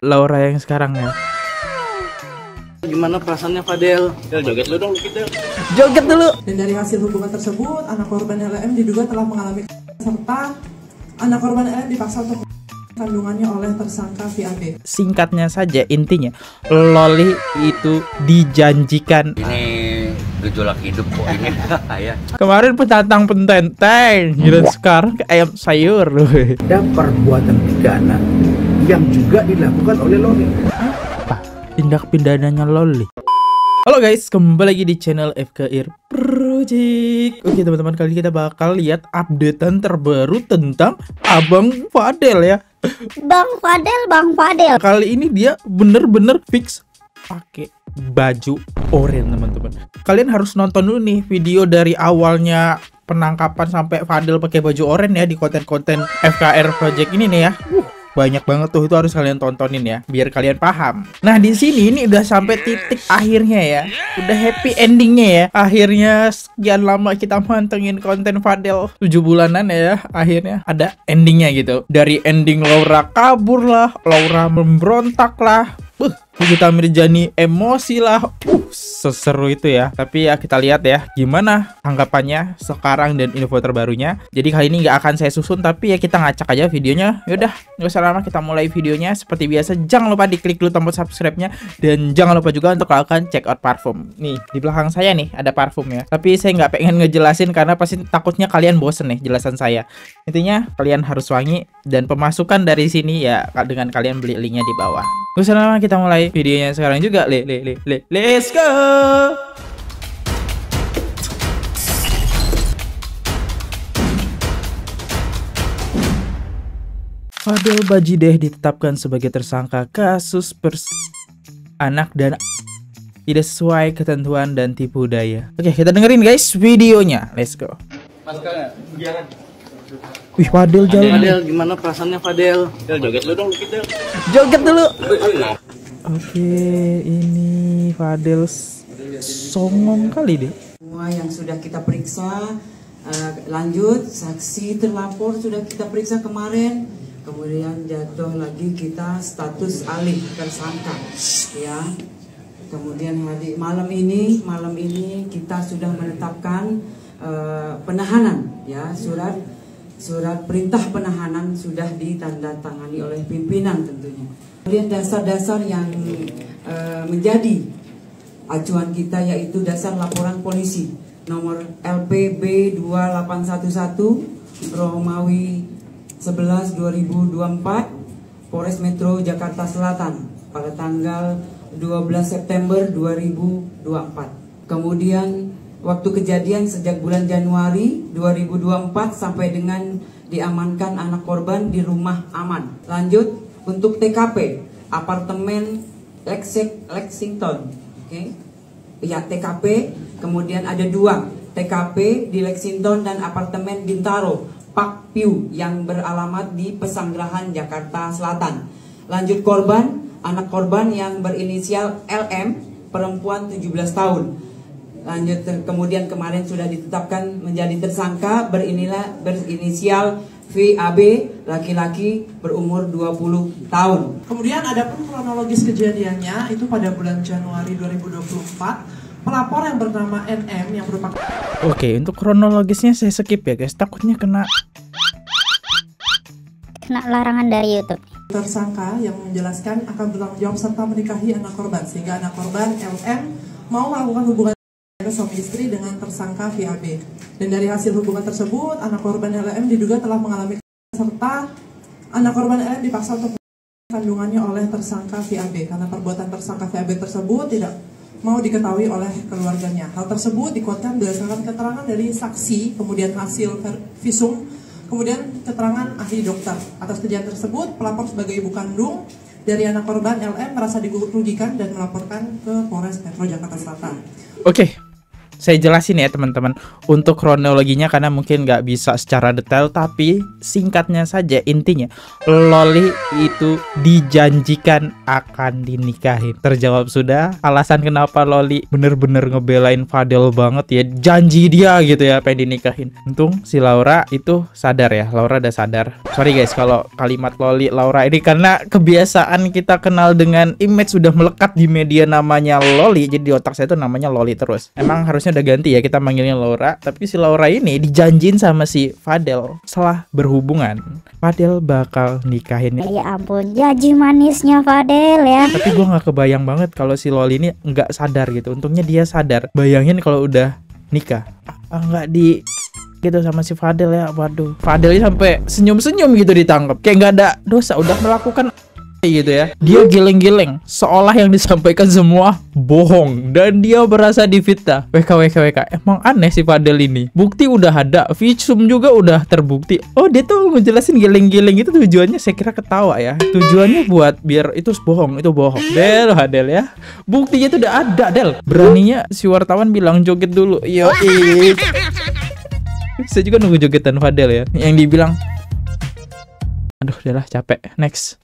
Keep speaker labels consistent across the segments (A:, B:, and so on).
A: Laura yang sekarang ya.
B: Gimana perasaannya Fadel? Joget dulu dong kita.
A: Joget dulu.
C: Dan dari hasil hubungan tersebut, anak korban LM diduga telah mengalami serta anak korban LM dipaksa untuk kandungannya oleh tersangka VAB.
A: Singkatnya saja, intinya Loli itu dijanjikan.
B: Ini gejolak hidup kok ini. Ya.
A: Kemarin petantang pententeng, gitu sekarang ke ayam sayur.
D: Ada perbuatan pidana yang juga dilakukan oleh Loli.
A: Apa? Tindak pidananya Loli. Halo guys, kembali lagi di channel FKIR Project. Oke teman-teman, kali ini kita bakal lihat updatean terbaru tentang Abang Fadel ya.
E: Bang Fadel.
A: Kali ini dia bener-bener fix pakai baju oranye teman-teman. Kalian harus nonton dulu nih video dari awalnya penangkapan sampai Fadel pakai baju oranye ya di konten-konten FKIR Project ini nih ya. Banyak banget tuh, itu harus kalian tontonin ya biar kalian paham. Nah di sini ini udah sampai titik akhirnya ya, udah happy endingnya ya. Akhirnya sekian lama kita mantengin konten Fadel 7 bulanan ya, akhirnya ada endingnya gitu. Dari ending Laura kabur lah, Laura memberontak lah, Nikita Mirzani emosi lah, seseru itu ya. Tapi ya kita lihat ya gimana tanggapannya sekarang dan info terbarunya. Jadi kali ini nggak akan saya susun, tapi ya kita ngacak aja videonya. Yaudah, nggak usah lama, kita mulai videonya. Seperti biasa, jangan lupa diklik dulu tombol subscribe-nya, dan jangan lupa juga untuk lakukan check out parfum. Nih di belakang saya nih ada parfum ya, tapi saya nggak pengen ngejelasin karena pasti takutnya kalian bosen nih jelasan saya. Intinya kalian harus wangi, dan pemasukan dari sini ya dengan kalian beli linknya di bawah. Nggak usah lama, kita mulai videonya sekarang juga. Let's go. Fadel Bajideh ditetapkan sebagai tersangka kasus anak dan tidak sesuai ketentuan dan tipu daya. Oke, kita dengerin guys videonya. Let's go. Wih, Fadel jalan.
B: Fadel, gimana perasaannya Fadel? Joget dulu dong kita.
A: Joget dulu. Oke, ini Fadel songong kali deh.
C: Semua yang sudah kita periksa, lanjut saksi terlapor sudah kita periksa kemarin, kemudian jatuh lagi kita status alih tersangka, ya. Kemudian malam ini kita sudah menetapkan penahanan, ya, surat perintah penahanan sudah ditandatangani oleh pimpinan tentunya. Kemudian dasar-dasar yang menjadi acuan kita yaitu dasar laporan polisi nomor LPB 2811 Romawi 11 2024 Polres Metro Jakarta Selatan pada tanggal 12 September 2024. Kemudian waktu kejadian sejak bulan Januari 2024 sampai dengan diamankan anak korban di rumah aman. Lanjut untuk TKP apartemen Lexington, oke? Ya, TKP. Kemudian ada 2 TKP di Lexington dan apartemen Bintaro Park View yang beralamat di Pesanggerahan Jakarta Selatan. Lanjut korban, anak korban yang berinisial LM, perempuan 17 tahun. Lanjut kemudian kemarin sudah ditetapkan menjadi tersangka berinisial VAB, laki-laki berumur 20 tahun. Kemudian ada pun kronologis kejadiannya itu pada bulan Januari 2024, pelapor yang bernama NM yang merupakan...
A: Oke, untuk kronologisnya saya skip ya guys, takutnya kena
E: larangan dari YouTube.
C: Tersangka yang menjelaskan akan bertanggung jawab serta menikahi anak korban, sehingga anak korban LM mau melakukan hubungan suami istri dengan tersangka VAB. Dan dari hasil hubungan tersebut, anak korban LM diduga telah mengalami serta anak korban LM dipaksa untuk kandungannya oleh tersangka VAB karena perbuatan tersangka VAB tersebut tidak mau diketahui oleh keluarganya. Hal tersebut dikuatkan berdasarkan keterangan dari saksi, kemudian hasil visum, kemudian keterangan ahli dokter. Atas kejadian tersebut, pelapor sebagai ibu kandung dari anak korban LM merasa dirugikan dan melaporkan ke Polres Metro Jakarta Selatan.
A: Oke, Saya jelasin ya teman-teman untuk kronologinya karena mungkin nggak bisa secara detail, tapi singkatnya saja intinya Loli itu dijanjikan akan dinikahin. Terjawab sudah alasan kenapa Loli bener-bener ngebelain Fadel banget ya, janji dia gitu ya pengen dinikahin. Untung si Laura itu sadar ya, Laura udah sadar. Sorry guys kalau kalimat Loli Laura ini karena kebiasaan kita kenal dengan image sudah melekat di media namanya Loli, jadi di otak saya tuh namanya Loli terus. Emang harusnya udah ganti ya kita manggilnya Laura, tapi si Laura ini dijanjin sama si Fadel setelah berhubungan Fadel bakal nikahin.
E: Ya ampun, janji manisnya Fadel ya.
A: Tapi gue nggak kebayang banget kalau si Loli ini nggak sadar gitu. Untungnya dia sadar. Bayangin kalau udah nikah nggak di gitu sama si Fadel ya. Waduh, Fadel ini sampai senyum-senyum gitu ditangkap kayak nggak ada dosa, udah melakukan gitu ya. Dia geleng-geleng seolah yang disampaikan semua bohong dan dia berasa difitnah. WK. Emang aneh si Fadel ini. Bukti udah ada, visum juga udah terbukti. Oh, dia tuh ngejelasin geleng-geleng itu tujuannya saya kira ketawa ya. Tujuannya buat biar itu bohong, itu bohong. Del, Fadel ya. Buktinya tuh udah ada, Del. Beraninya si wartawan bilang joget dulu. Yoi. Saya juga nunggu jogetan Fadel ya. Yang dibilang aduh, udahlah capek. Next.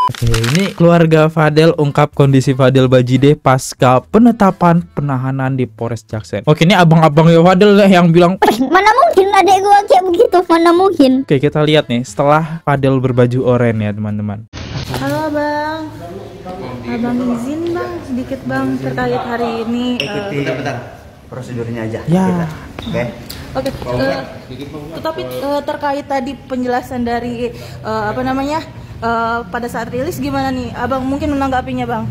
A: Oke, ini keluarga Fadel ungkap kondisi Fadel Bajide pasca penetapan penahanan di Polres Jaksel. Oke, ini abang-abang ya Fadel yang bilang,
E: Mana mungkin adek gua kayak begitu, mana mungkin.
A: oke, kita lihat nih setelah Fadel berbaju oranye ya teman-teman.
F: Halo bang, abang izin bang sedikit bang terkait hari ini.
B: Bentar. Prosedurnya aja.
A: Ya.
F: Oke, tetapi terkait tadi penjelasan dari pada saat rilis gimana nih, abang mungkin menanggapinya bang?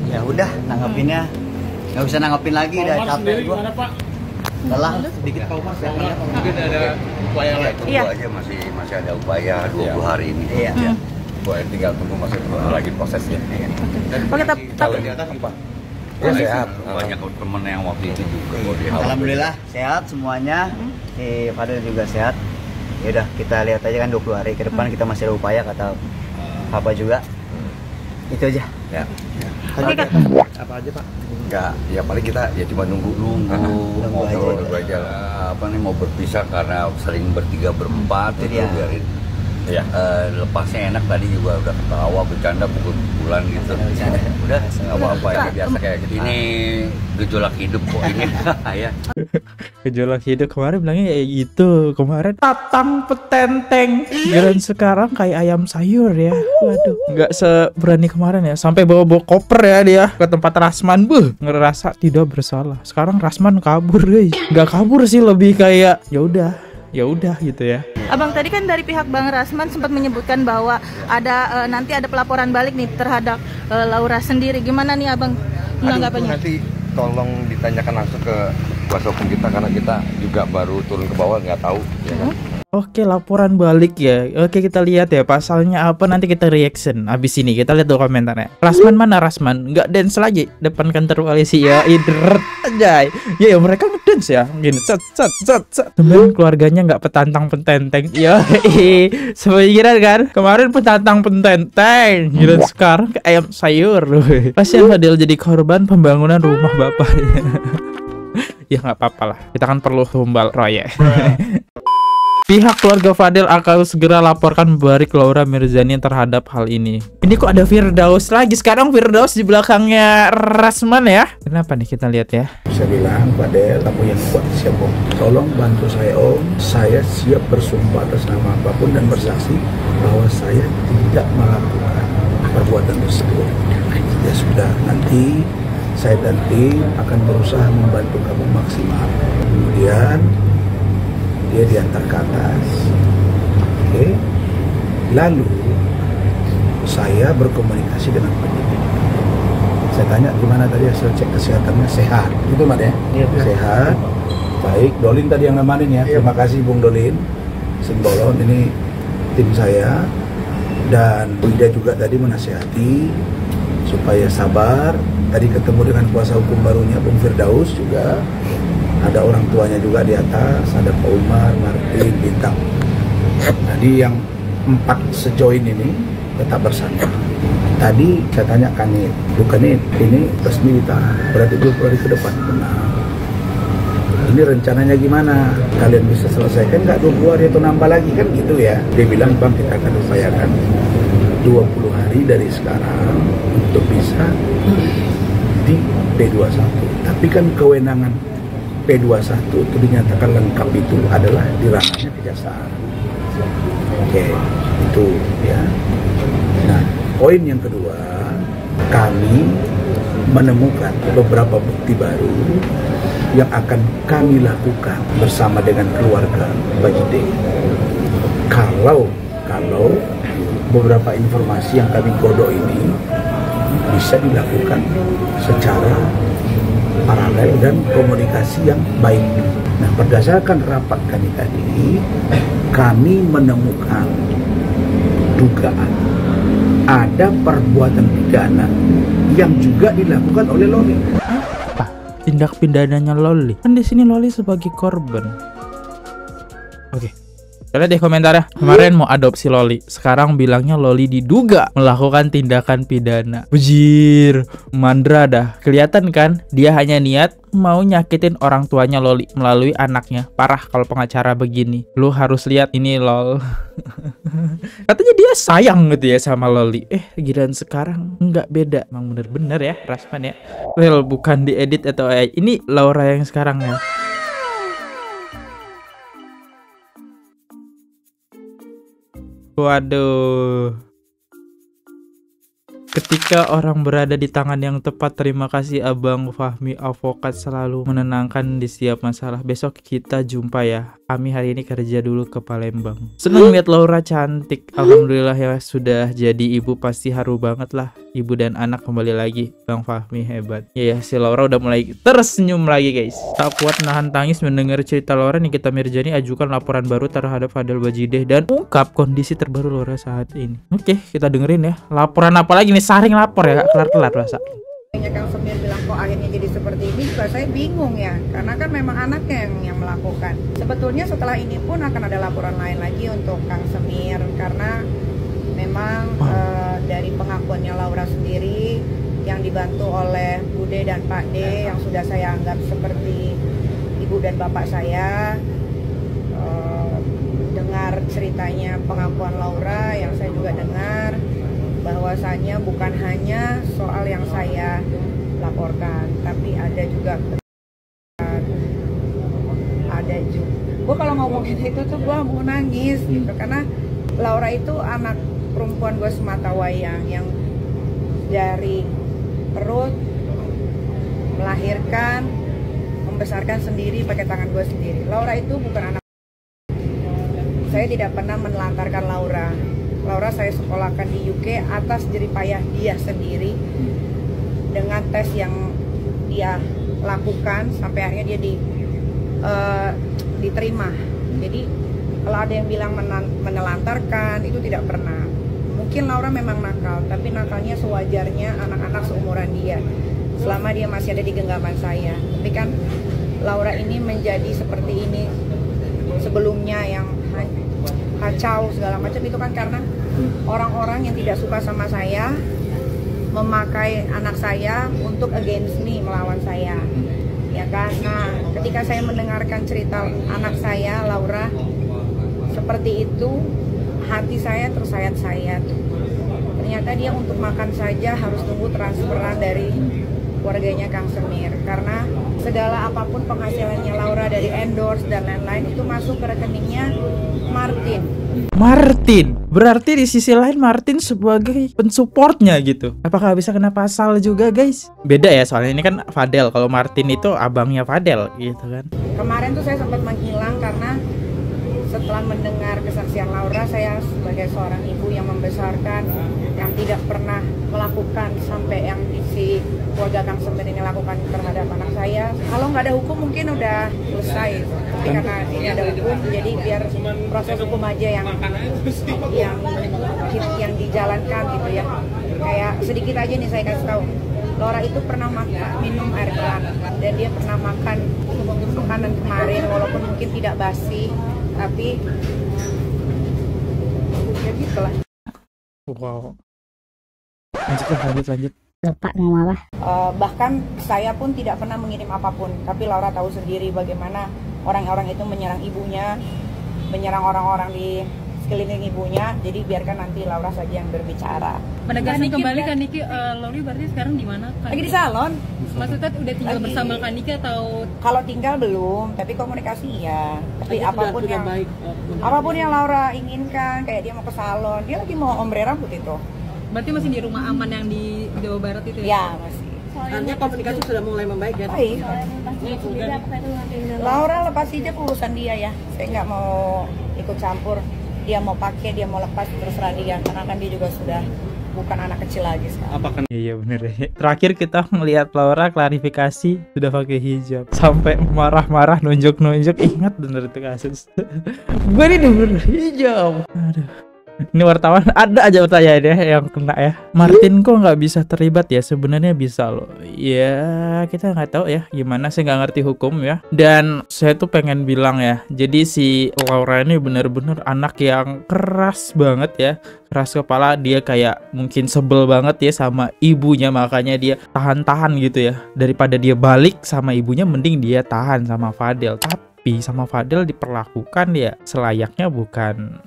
B: Ya udah, nanggepinnya nggak usah nanggepin lagi, udah capek gua. Lelah sedikit Pak Umar.
G: Mungkin ada upaya lain.
F: Iya.
G: Aja masih ada upaya 20 hari ini.
B: Iya.
G: Tinggal tunggu masih lagi prosesnya.
F: Oke, tapi
G: Di atas apa? Ya sehat. Banyak teman yang waktu itu juga.
B: Alhamdulillah sehat semuanya. Fadel juga sehat. Ya udah, kita lihat aja kan 20 hari ke depan kita masih ada upaya kata Papa juga. Itu aja.
G: Ya.
F: Oke, Kak.
B: Apa aja Pak?
G: Enggak, ya paling kita ya cuma nunggu ngobrol aja lah. Mau berpisah karena sering bertiga berempat itu biarin. Ya, lepasnya enak, tadi juga udah ketawa, bercanda, pukul-pukulan gitu. Udah, nggak apa-apa, ini biasa kayak gitu. Ini gejolak hidup kok ini. Ya.
A: Gejolak hidup kemarin bilangnya kayak gitu. Kemarin tatang petenteng. Dan sekarang kayak ayam sayur ya. Waduh, nggak seberani kemarin ya. Sampai bawa-bawa koper ya dia ke tempat Rasman. Ngerasa tidak bersalah. Sekarang Rasman kabur guys. Nggak kabur sih, lebih kayak ya udah gitu ya.
F: Abang tadi kan dari pihak Bang Rasman sempat menyebutkan bahwa ada nanti ada pelaporan balik nih terhadap Laura sendiri. Gimana nih abang menanggapinya?
G: Nanti tolong ditanyakan langsung ke kuasa hukum kita karena kita juga baru turun ke bawah, nggak tahu. Ya kan?
A: Oke, laporan balik ya. Oke, kita lihat ya pasalnya apa, nanti kita reaction. Abis ini kita lihat dulu komentarnya. Rasman mana Rasman? Nggak dance lagi depan kantor koalisi ya. Idret aja. Ya mereka ngedance ya. Gini, cet. Temen keluarganya nggak petantang pententeng. Ya, sepikiran kan? Kemarin petantang pententeng. Gila, sekarang ke ayam sayur. Kasihan Fadel jadi korban pembangunan rumah bapaknya. Ya nggak apa-apa lah. Kita kan perlu tumbal royek. Pihak keluarga Fadel akan segera laporkan balik Laura Mirzani terhadap hal ini. Ini kok ada Firdaus lagi? Sekarang Firdaus di belakangnya Rasman ya? Kenapa nih, kita lihat ya.
D: Saya bilang, Fadel, kamu yang kuat, siap Om. Tolong bantu saya Om. Saya siap bersumpah atas nama apapun dan bersaksi bahwa saya tidak melakukan perbuatan tersebut. Ya sudah, nanti saya dan tim akan berusaha membantu kamu maksimal. Kemudian dia diantar ke atas. Oke. Lalu saya berkomunikasi dengan penyidik. Saya tanya gimana tadi hasil cek kesehatannya, sehat. Itu Mat ya? Iya, sehat. Baik, Dolin tadi yang nemanin ya. Terima kasih Bung Dolin. Simbolon ini tim saya, dan Wida juga tadi menasihati supaya sabar. Tadi ketemu dengan kuasa hukum barunya Bung Firdaus juga. Ada orang tuanya juga di atas, ada Pak Umar, Martin, Bintang. Tadi yang 4 sejoin ini tetap bersama. Tadi saya tanya Kanit, bukan ini resmi ditahan, berarti 20 hari ke depan. Benar. ini rencananya gimana? Kalian bisa selesaikan nggak 20 hari atau nambah lagi kan gitu ya? Dia bilang, Bang, kita akan upayakan 20 hari dari sekarang untuk bisa di P21. Tapi kan kewenangan P21 itu dinyatakan lengkap itu adalah di ranahnya kejaksaan. Oke, itu ya. Nah, poin yang kedua, kami menemukan beberapa bukti baru yang akan kami lakukan bersama dengan keluarga Bajide. Kalau beberapa informasi yang kami godok ini bisa dilakukan secara paralel dan komunikasi yang baik. Nah, berdasarkan rapat kami tadi, kami menemukan dugaan ada perbuatan pidana yang juga dilakukan oleh Loli.
A: Apa? Tindak pidananya Loli? Kan di sini Loli sebagai korban. Oke. Lihat deh komentarnya. Kemarin mau adopsi Loli, sekarang bilangnya Loli diduga melakukan tindakan pidana. Bujir, mandra dah. Kelihatan kan? Dia hanya niat mau nyakitin orang tuanya Loli melalui anaknya. Parah kalau pengacara begini. Lu harus lihat ini, lol. Katanya dia sayang gitu ya sama Loli. Giliran sekarang nggak beda. Emang bener-bener ya Rasman ya. Well, bukan diedit atau AI. Ini Laura yang sekarang ya. Waduh. Ketika orang berada di tangan yang tepat, terima kasih Abang Fahmi Avokat selalu menenangkan di setiap masalah. Besok kita jumpa ya. Kami hari ini kerja dulu ke Palembang. Seneng lihat Laura cantik. Alhamdulillah ya, sudah jadi ibu pasti haru banget lah. Ibu dan anak kembali lagi. Bang Fahmi hebat. Ya, si Laura udah mulai tersenyum lagi guys. Tak kuat nahan tangis mendengar cerita Laura. Nikita Mirzani ajukan laporan baru terhadap Fadel Bajideh dan ungkap kondisi terbaru Laura saat ini. Oke, kita dengerin ya. Laporan apa lagi nih? Saring lapor ya, kelar-kelar rasa.
H: Kang Semir bilang kok akhirnya jadi seperti ini, juga saya bingung ya, karena kan memang anaknya yang melakukan. Sebetulnya setelah ini pun akan ada laporan lain lagi untuk Kang Semir, karena memang dari pengakuannya Laura sendiri yang dibantu oleh Bude dan Pak D yang sudah saya anggap seperti ibu dan bapak saya. Dengar ceritanya pengakuan Laura yang saya juga dengar, bahwasanya bukan hanya soal yang saya laporkan, tapi ada juga gue kalau ngomongin itu tuh gue mau nangis gitu, karena Laura itu anak perempuan gue semata wayang yang dari perut melahirkan, membesarkan sendiri pakai tangan gue sendiri. Laura itu bukan anak, saya tidak pernah menelantarkan Laura. Laura saya sekolahkan di UK atas jeripayah dia sendiri, dengan tes yang dia lakukan sampai akhirnya dia diterima. Jadi kalau ada yang bilang menelantarkan, itu tidak pernah. Mungkin Laura memang nakal, tapi nakalnya sewajarnya anak-anak seumuran dia, selama dia masih ada di genggaman saya. Tapi kan Laura ini menjadi seperti ini sebelumnya, yang kacau segala macam, itu kan karena orang-orang yang tidak suka sama saya memakai anak saya untuk against me, melawan saya, ya kan. Nah, ketika saya mendengarkan cerita anak saya Laura seperti itu, hati saya tersayat-sayat. Ternyata dia untuk makan saja harus tunggu transferan dari keluarganya Kang Semir, karena segala apapun penghasilannya Laura dari endorse dan lain-lain itu masuk ke rekeningnya Martin. Berarti di sisi lain Martin sebagai pensupportnya gitu. Apakah bisa kena pasal juga guys? Beda ya, soalnya ini kan Fadel. Kalau Martin itu abangnya Fadel gitu kan. Kemarin tuh saya sempat menghilang karena setelah mendengar kesaksian Laura, saya sebagai seorang ibu yang membesarkan, yang tidak pernah melakukan sampai yang si keluarga Kang Semir ini lakukan terhadap anak saya. Kalau nggak ada hukum mungkin udah selesai, tapi karena ini ada hukum, jadi biar proses hukum aja yang dijalankan gitu ya. Kayak sedikit aja nih saya kasih tahu, Laura itu pernah minum air gelas, dan dia pernah makan makanan kemarin, walaupun mungkin tidak basi, tapi ya gitulah.
A: Wow. Lanjut.
E: Lupa ngomong apa.
H: Bahkan saya pun tidak pernah mengirim apapun, tapi Laura tahu sendiri bagaimana orang-orang itu menyerang ibunya, menyerang orang-orang di sekeliling ibunya. Jadi biarkan nanti Laura saja yang berbicara.
I: Penegasan kembali Kak Niki, Loli berarti sekarang di mana?
H: Lagi di salon.
I: Maksudnya udah tinggal bersama Kak Niki atau?
H: Kalau tinggal belum, tapi komunikasi ya. Tapi apapun yang Laura inginkan, kayak dia mau ke salon, dia lagi mau ombre rambut itu.
I: Berarti masih di rumah aman yang di Jawa Barat itu ya?
H: Ya masih.
I: Artinya komunikasi sudah mulai membaik ya?
H: Baik. Laura lepas aja urusan dia ya. Saya nggak mau ikut campur. Dia mau pakai, dia mau lepas, terserah dia. Karena kan dia juga sudah bukan anak kecil lagi sekarang.
A: Iya bener ya. Terakhir kita ngelihat Laura klarifikasi sudah pakai hijab, sampai marah-marah nunjuk-nunjuk. Ingat bener itu kasus. Gue ini bener hijab. Aduh. Ini wartawan ada aja pertanyaan ya yang kena ya. Martin kok nggak bisa terlibat ya? Sebenarnya bisa loh. Ya kita nggak tahu ya gimana, saya nggak ngerti hukum ya. Dan saya tuh pengen bilang ya, jadi si Laura ini bener-bener anak yang keras banget ya, keras kepala. Dia kayak mungkin sebel banget ya sama ibunya, makanya dia tahan-tahan gitu ya. Daripada dia balik sama ibunya, mending dia tahan sama Fadel. Tapi sama Fadel diperlakukan ya selayaknya bukan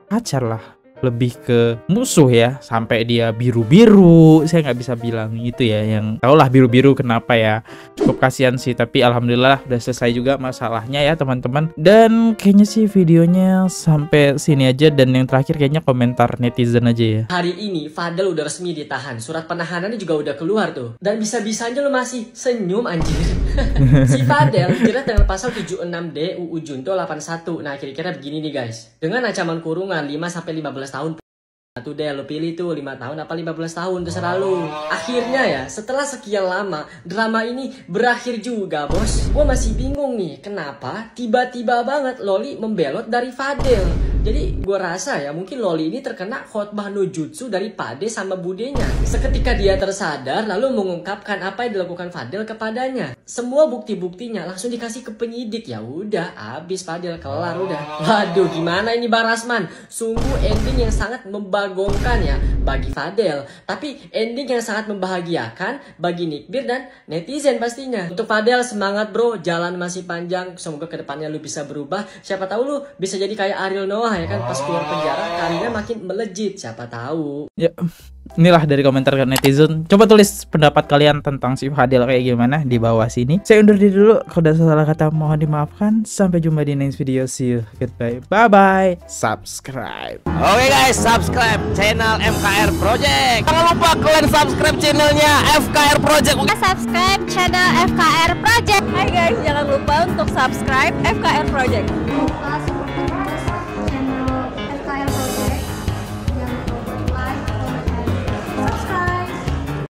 A: pacar lah, lebih ke musuh ya, sampai dia biru-biru. Saya nggak bisa bilang itu ya, yang tau lah biru-biru kenapa ya. Cukup kasihan sih, tapi alhamdulillah udah selesai juga masalahnya ya teman-teman. Dan kayaknya sih videonya sampai sini aja, dan yang terakhir kayaknya komentar netizen aja ya.
J: Hari ini Fadel udah resmi ditahan, surat penahanannya juga udah keluar tuh. Dan bisa-bisanya lo masih senyum anjir. Si Fadel dijerat dengan pasal 76D UU Junto 81. Nah kira-kira begini nih guys, dengan ancaman kurungan 5-15 tahun. Satu deh, lo pilih tuh 5 tahun apa 15 tahun, terserah lo. Akhirnya ya, setelah sekian lama, drama ini berakhir juga bos. Gue masih bingung nih, kenapa tiba-tiba banget Loli membelot dari Fadel. Jadi gue rasa ya, mungkin Loli ini terkena khotbah no jutsu dari Pade sama budenya. Seketika dia tersadar, lalu mengungkapkan apa yang dilakukan Fadel kepadanya. Semua bukti-buktinya langsung dikasih ke penyidik. Ya udah, abis Fadel, kelar udah. Waduh, gimana ini Bang Rasman? Sungguh ending yang sangat membagongkan ya bagi Fadel, tapi ending yang sangat membahagiakan bagi Nikbir dan netizen pastinya. Untuk Fadel, semangat bro, jalan masih panjang. Semoga kedepannya lu bisa berubah. Siapa tahu lu bisa jadi kayak Ariel Noah ya kan, pas keluar penjara karirnya makin melejit, siapa tahu.
A: Ya, inilah dari komentar netizen. Coba tulis pendapat kalian tentang si Fadel kayak gimana di bawah sini. Saya undur diri dulu, kalau ada salah kata mohon dimaafkan. Sampai jumpa di next video, see you, goodbye, bye bye, subscribe.
K: Oke guys, subscribe channel FKR Project. Jangan lupa kalian subscribe channelnya FKR Project.
F: Subscribe channel FKR Project. Hai guys, jangan lupa untuk subscribe FKR Project.